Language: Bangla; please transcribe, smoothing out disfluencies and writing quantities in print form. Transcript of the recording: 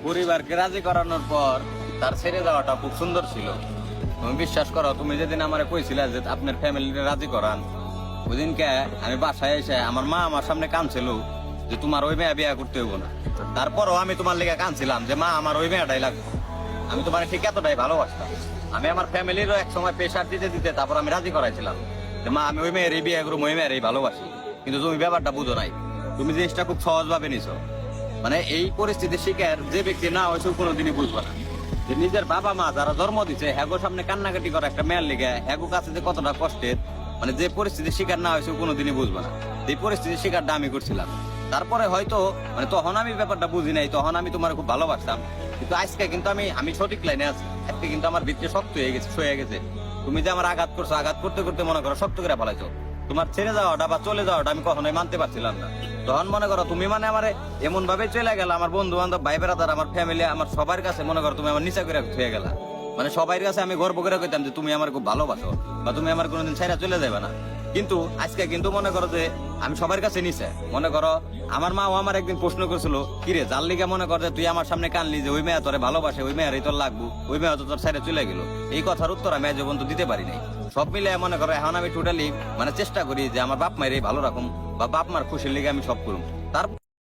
পরিবারকে রাজি করানোর পর তার ছেড়ে যাওয়াটা খুব সুন্দর ছিল। তুমি বিশ্বাস করো, তুমি যেদিন আমারে কইছিলে যে আপনার ফ্যামিলিকে রাজি করান, ওই দিনকে আমি বাসায় এসে আমার মা আমার সামনে কাঁদছিল যে তোমার ওই মেয়ে বিয়ে করতে হইব না। তারপরও আমি তোমার লেগে কাঁদছিলাম যে মা আমার ওই মেয়েটাই লাগবে। আমি তোমার ঠিক এতটাই ভালোবাসতাম। আমি আমার ফ্যামিলিরও এক সময় প্রেশার দিতে দিতে তারপর আমি রাজি করাইছিলাম যে মা আমি ওই মেয়েরই বিয়ে করবো, ওই মেয়েরই ভালোবাসি। কিন্তু তুমি ব্যাপারটা বুঝো নাই, তুমি জিনিসটা খুব সহজভাবে নিছো। মানে এই পরিস্থিতির শিকার যে ব্যক্তি না হয়েছে কোনোদিনই বুঝবে না যে নিজের বাবা মা যারা জন্ম দিচ্ছে হ্যাগো সামনে কান্নাকাটি করা একটা মেয়ের লিগে হ্যাগো কাছে যে কতটা কষ্টের, মানে যে পরিস্থিতির শিকার না হয়েছে কোনোদিনই বুঝবে না। এই পরিস্থিতির শিকারটা আমি করছিলাম। তারপরে হয়তো মানে তখন আমি ব্যাপারটা বুঝি নাই, তখন আমি তোমার খুব ভালোবাসতাম। কিন্তু আজকে কিন্তু আমি সঠিক লাইনে আছি। আজকে কিন্তু আমার ভিতরে শক্ত হয়ে গেছে, সয়ে গেছে। তুমি যে আমার আঘাত করছো, আঘাত করতে করতে মনে করো শক্ত করে ফেলাইছো। তোমার ছেড়ে যাওয়াটা বা চলে যাওয়াটা আমি কখনোই মানতে পারছিলাম না। তখন মনে করো তুমি মানে আমার এমন ভাবে চলে গেল, আমার বন্ধু বান্ধব ভাই বেড়াদার আমার ফ্যামিলি আমার সবার কাছে মনে করো তুমি আমার নিচা করে হয়ে গেলা। মানে সবার কাছে আমি গর্ব করে কইতাম যে তুমি আমার খুব ভালোবাসো বা তুমি আমার কোনোদিন ছেড়ে চলে যাবে না। কিন্তু আজকে কিন্তু মনে করো যে আমি সবার কাছে নিচে। মনে করো আমার মাও আমার একদিন প্রশ্ন করেছিল, কিরে যার লিগে মনে কর যে তুই আমার সামনে কানলি যে ওই মেয়ে তোরে ভালোবাসে, ওই মেয়েরই তোর লাগবো, ওই মেয়ে তো তোর ছেড়ে চলে গেল। এই কথার উত্তর আমি আজ পর্যন্ত দিতে পারি নাই। সব মিলে মনে করো এখন আমি টোটালি মানে চেষ্টা করি যে আমার বাপ মায়ের ভালো রাখুম বা বাপ মার খুশির লিগে আমি সব করুম। তার